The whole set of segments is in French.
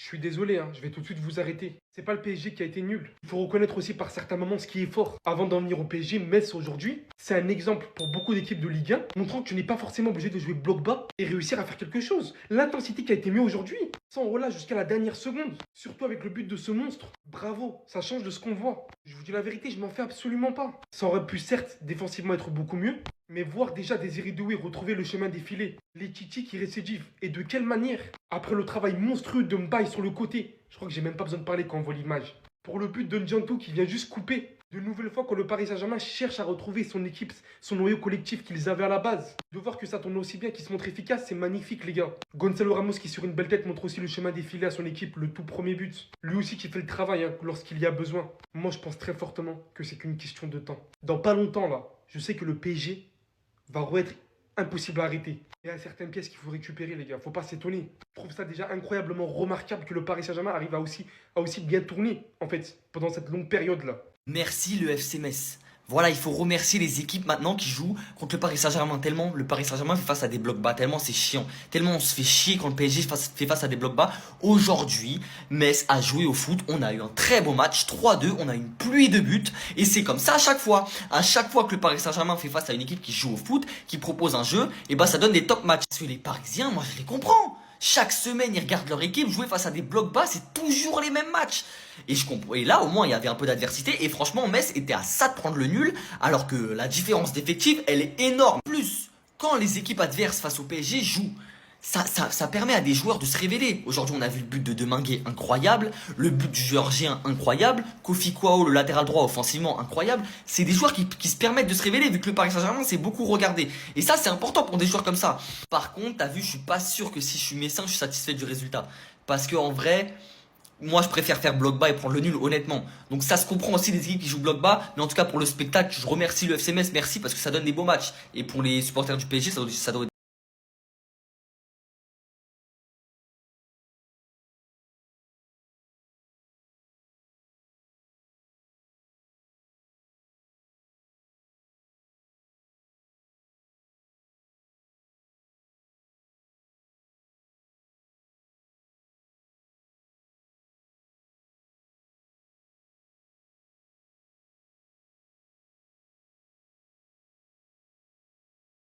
Je suis désolé, hein, je vais tout de suite vous arrêter. C'est pas le PSG qui a été nul. Il faut reconnaître aussi par certains moments ce qui est fort. Avant d'en venir au PSG, Metz aujourd'hui, c'est un exemple pour beaucoup d'équipes de Ligue 1, montrant que tu n'es pas forcément obligé de jouer bloc bas et réussir à faire quelque chose. L'intensité qui a été mise aujourd'hui, sans relâche jusqu'à la dernière seconde, surtout avec le but de ce monstre. Bravo, ça change de ce qu'on voit. Je vous dis la vérité, je m'en fais absolument pas. Ça aurait pu certes défensivement être beaucoup mieux, mais voir déjà Désiré Doué retrouver le chemin des filets, les Titi qui récidivent, et de quelle manière? Après le travail monstrueux de Mbaye sur le côté, je crois que j'ai même pas besoin de parler quand on voit l'image. Pour le but de N'Diantou qui vient juste couper. De nouvelles fois quand le Paris Saint-Germain cherche à retrouver son équipe, son noyau collectif qu'ils avaient à la base. De voir que ça tourne aussi bien, qu'il se montre efficace, c'est magnifique les gars. Gonzalo Ramos qui sur une belle tête montre aussi le chemin des filets à son équipe, le tout premier but. Lui aussi qui fait le travail hein, lorsqu'il y a besoin. Moi je pense très fortement que c'est qu'une question de temps. Dans pas longtemps là, je sais que le PSG va être impossible à arrêter. Il y a certaines pièces qu'il faut récupérer, les gars. Faut pas s'étonner. Je trouve ça déjà incroyablement remarquable que le Paris Saint-Germain arrive à aussi bien tourner, en fait, pendant cette longue période-là. Merci le FC Metz. Voilà, il faut remercier les équipes maintenant qui jouent contre le Paris Saint-Germain. Tellement le Paris Saint-Germain fait face à des blocs bas, tellement c'est chiant. Tellement on se fait chier quand le PSG fait face à des blocs bas. Aujourd'hui, Metz a joué au foot. On a eu un très beau match, 3-2. On a une pluie de buts. Et c'est comme ça à chaque fois. À chaque fois que le Paris Saint-Germain fait face à une équipe qui joue au foot, qui propose un jeu, et bah ça donne des top matchs. Parce que les Parisiens, moi je les comprends. Chaque semaine, ils regardent leur équipe jouer face à des blocs bas, c'est toujours les mêmes matchs. Et je comprends. Et là, au moins, il y avait un peu d'adversité. Et franchement, Metz était à ça de prendre le nul, alors que la différence d'effectif, elle est énorme. Plus, quand les équipes adverses face au PSG jouent, ça permet à des joueurs de se révéler. Aujourd'hui, on a vu le but de Deminguet incroyable, le but du Géorgien incroyable, Kofi Kwao, le latéral droit offensivement incroyable. C'est des joueurs qui se permettent de se révéler, vu que le Paris Saint-Germain c'est beaucoup regardé. Et ça, c'est important pour des joueurs comme ça. Par contre, t'as vu, je suis pas sûr que si je suis messin, je suis satisfait du résultat. Parce que en vrai, moi je préfère faire bloc bas et prendre le nul honnêtement. Donc ça se comprend aussi des équipes qui jouent bloc bas, mais en tout cas pour le spectacle, je remercie le FC Metz, merci parce que ça donne des beaux matchs. Et pour les supporters du PSG, ça doit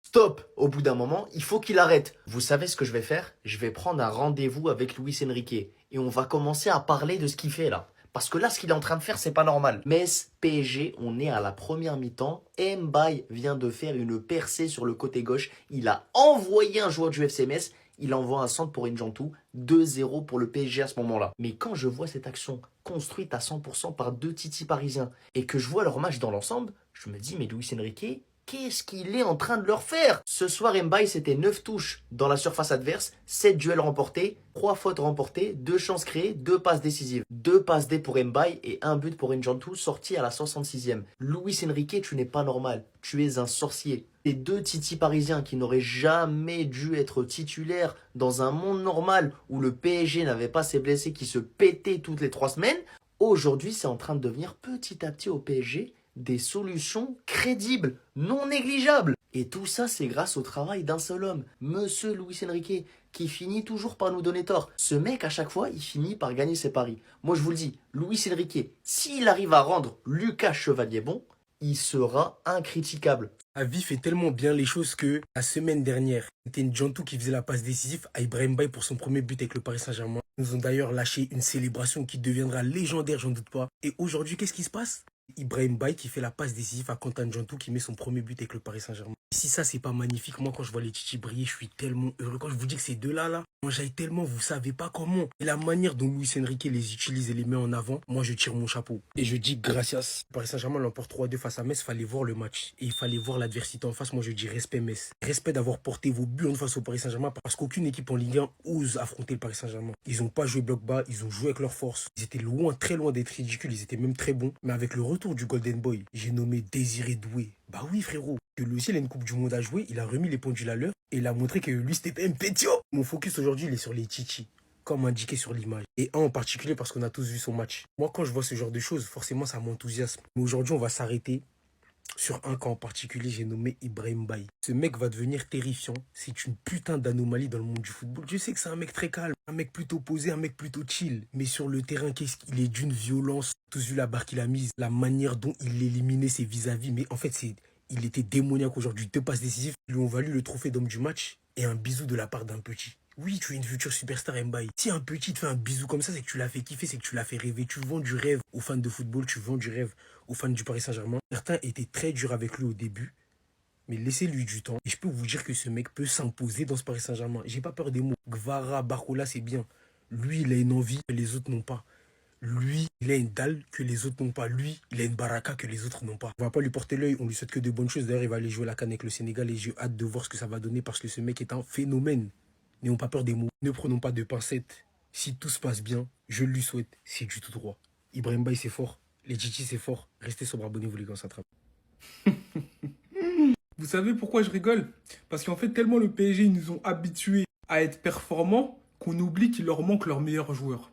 Stop! Au bout d'un moment, il faut qu'il arrête. Vous savez ce que je vais faire? Je vais prendre un rendez-vous avec Luis Enrique et on va commencer à parler de ce qu'il fait là. Parce que là, ce qu'il est en train de faire, c'est pas normal. Metz, PSG, on est à la première mi-temps. Mbaye vient de faire une percée sur le côté gauche. Il a envoyé un joueur du FC Metz. Il envoie un centre pour N'Diantou. 2-0 pour le PSG à ce moment-là. Mais quand je vois cette action construite à 100% par deux titis parisiens et que je vois leur match dans l'ensemble, je me dis, mais Luis Enrique, qu'est-ce qu'il est en train de leur faire? Ce soir, Mbaye, c'était 9 touches dans la surface adverse, 7 duels remportés, 3 fautes remportées, 2 chances créées, 2 passes décisives. 2 passes D pour Mbaye et un but pour N'Diantou sorti à la 66e. Luis Enrique, tu n'es pas normal. Tu es un sorcier. Les deux titis parisiens qui n'auraient jamais dû être titulaires dans un monde normal où le PSG n'avait pas ses blessés qui se pétaient toutes les 3 semaines, aujourd'hui, c'est en train de devenir petit à petit au PSG des solutions crédibles, non négligeables. Et tout ça, c'est grâce au travail d'un seul homme, Monsieur Luis Enrique, qui finit toujours par nous donner tort. Ce mec, à chaque fois, il finit par gagner ses paris. Moi, je vous le dis, Luis Enrique, s'il arrive à rendre Lucas Chevalier bon, il sera incritiquable. Avi fait tellement bien les choses que la semaine dernière, c'était N'Diantou qui faisait la passe décisive à Ibrahim Baye pour son premier but avec le Paris Saint-Germain. Ils nous ont d'ailleurs lâché une célébration qui deviendra légendaire, j'en doute pas. Et aujourd'hui, qu'est-ce qui se passe? Ibrahim Baye qui fait la passe décisive à Quentin N'Diantou qui met son premier but avec le Paris Saint-Germain. Si ça, c'est pas magnifique, moi, quand je vois les Titi briller, je suis tellement heureux. Quand je vous dis que ces deux-là, moi, j'aille tellement, vous savez pas comment. Et la manière dont Luis Enrique les utilise et les met en avant, moi, je tire mon chapeau. Et je dis gracias. Paris Saint-Germain l'emporte 3-2 face à Metz, fallait voir le match. Et il fallait voir l'adversité en face. Moi, je dis respect Metz. Respect d'avoir porté vos buts en face au Paris Saint-Germain parce qu'aucune équipe en Ligue 1 ose affronter le Paris Saint-Germain. Ils ont pas joué bloc bas, ils ont joué avec leur force. Ils étaient loin, très loin d'être ridicules, ils étaient même très bons. Mais avec le retour du Golden Boy, j'ai nommé Désiré Doué. Bah oui, frérot. Que lui aussi, il a une Coupe du Monde à jouer, il a remis les pendules à l'heure et il a montré que lui, c'était pas un pétio. Mon focus aujourd'hui, il est sur les Titi, comme indiqué sur l'image. Et un en particulier parce qu'on a tous vu son match. Moi, quand je vois ce genre de choses, forcément, ça m'enthousiasme. Mais aujourd'hui, on va s'arrêter Sur un cas en particulier, j'ai nommé Ibrahim Baye. Ce mec va devenir terrifiant. C'est une putain d'anomalie dans le monde du football. Je sais que c'est un mec très calme, un mec plutôt posé, un mec plutôt chill. Mais sur le terrain, qu'est-ce qu'il est d'une violence. Tous vu la barre qu'il a mise, la manière dont il éliminait ses vis-à-vis. Mais en fait, il était démoniaque aujourd'hui. 2 passes décisives lui ont valu le trophée d'homme du match et un bisou de la part d'un petit. Oui, tu es une future superstar Mbaye. Si un petit te fait un bisou comme ça, c'est que tu l'as fait kiffer, c'est que tu l'as fait rêver. Tu vends du rêve aux fans de football, tu vends du rêve aux fans du Paris Saint-Germain. Certains étaient très durs avec lui au début, mais laissez-lui du temps. Et je peux vous dire que ce mec peut s'imposer dans ce Paris Saint-Germain. J'ai pas peur des mots. Gvara, Barcola, c'est bien. Lui, il a une envie que les autres n'ont pas. Lui, il a une dalle que les autres n'ont pas. Lui, il a une baraka que les autres n'ont pas. On va pas lui porter l'œil, on lui souhaite que de bonnes choses. D'ailleurs, il va aller jouer la CAN avec le Sénégal et j'ai hâte de voir ce que ça va donner parce que ce mec est un phénomène. N'ayons pas peur des mots. Ne prenons pas de pincettes. Si tout se passe bien, je lui souhaite, c'est du tout droit. Ibrahim Baye, c'est fort. Les Chichi, c'est fort. Restez sobre, abonnez-vous les gars, ça trappe. Vous savez pourquoi je rigole? Parce qu'en fait, tellement le PSG, ils nous ont habitués à être performants qu'on oublie qu'il leur manque leur meilleur joueur.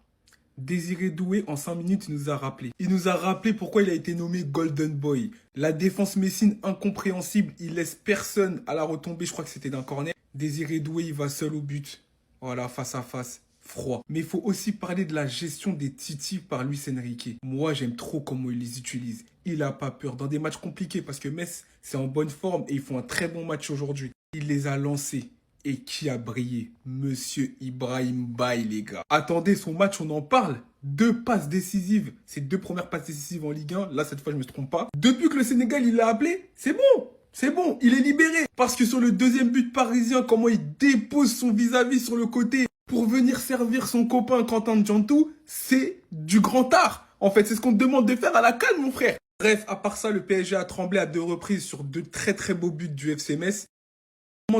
Désiré Doué, en 5 minutes, il nous a rappelé. Il nous a rappelé pourquoi il a été nommé Golden Boy. La défense messine incompréhensible, il laisse personne à la retombée, je crois que c'était d'un corner. Désiré Doué, il va seul au but. Voilà, face à face, froid. Mais il faut aussi parler de la gestion des titis par Luis Enrique. Moi, j'aime trop comment il les utilise. Il a pas peur dans des matchs compliqués parce que Metz, c'est en bonne forme et ils font un très bon match aujourd'hui. Il les a lancés. Et qui a brillé? Monsieur Ibrahim Baye, les gars. Attendez, son match, on en parle. 2 passes décisives. Ses 2 premières passes décisives en Ligue 1. Là, cette fois, je me trompe pas. Depuis que le Sénégal, il l'a appelé, c'est bon. C'est bon, il est libéré. Parce que sur le deuxième but parisien, comment il dépose son vis-à-vis sur le côté pour venir servir son copain Quentin Djantou, c'est du grand art. En fait, c'est ce qu'on te demande de faire à la CAN, mon frère. Bref, à part ça, le PSG a tremblé à 2 reprises sur 2 très très beaux buts du FC Metz.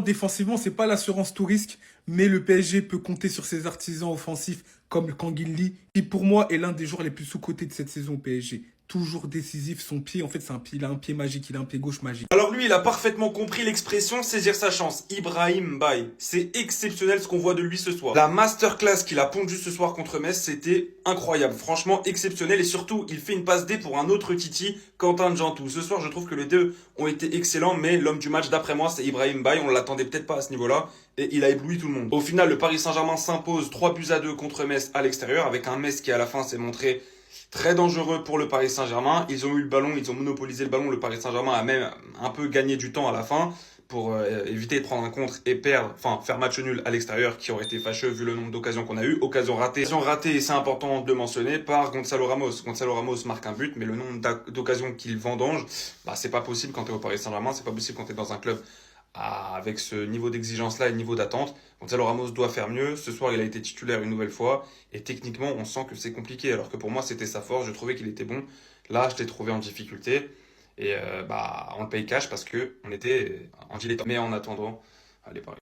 Défensivement, c'est pas l'assurance tout risque, mais le PSG peut compter sur ses artisans offensifs comme Kangin qui pour moi est l'un des joueurs les plus sous-cotés de cette saison au PSG. Toujours décisif, son pied, en fait, il a un pied magique, il a un pied gauche magique. Alors lui, il a parfaitement compris l'expression saisir sa chance. Ibrahim Baye. C'est exceptionnel ce qu'on voit de lui ce soir. La masterclass qu'il a pondue ce soir contre Metz, c'était incroyable. Franchement, exceptionnel. Et surtout, il fait une passe D pour un autre Titi, Quentin Djantou. Ce soir, je trouve que les deux ont été excellents, mais l'homme du match, d'après moi, c'est Ibrahim Baye. On l'attendait peut-être pas à ce niveau-là. Et il a ébloui tout le monde. Au final, le Paris Saint-Germain s'impose 3-2 contre Metz à l'extérieur, avec un Metz qui, à la fin, s'est montré très dangereux pour le Paris Saint-Germain. Ils ont eu le ballon, ils ont monopolisé le ballon. Le Paris Saint-Germain a même un peu gagné du temps à la fin pour éviter de prendre un contre et perdre, enfin faire match nul à l'extérieur qui aurait été fâcheux vu le nombre d'occasions qu'on a eu. Occasion ratée, et c'est important de le mentionner, par Gonzalo Ramos. Gonzalo Ramos marque un but, mais le nombre d'occasions qu'il vendange, bah c'est pas possible quand t'es au Paris Saint-Germain, c'est pas possible quand t'es dans un club avec ce niveau d'exigence-là et niveau d'attente. Gonzalo Ramos doit faire mieux. Ce soir, il a été titulaire une nouvelle fois. Et techniquement, on sent que c'est compliqué. Alors que pour moi, c'était sa force. Je trouvais qu'il était bon. Là, je l'ai trouvé en difficulté. Et on le paye cash parce qu'on était en dilettante. Mais en attendant, allez, Paris.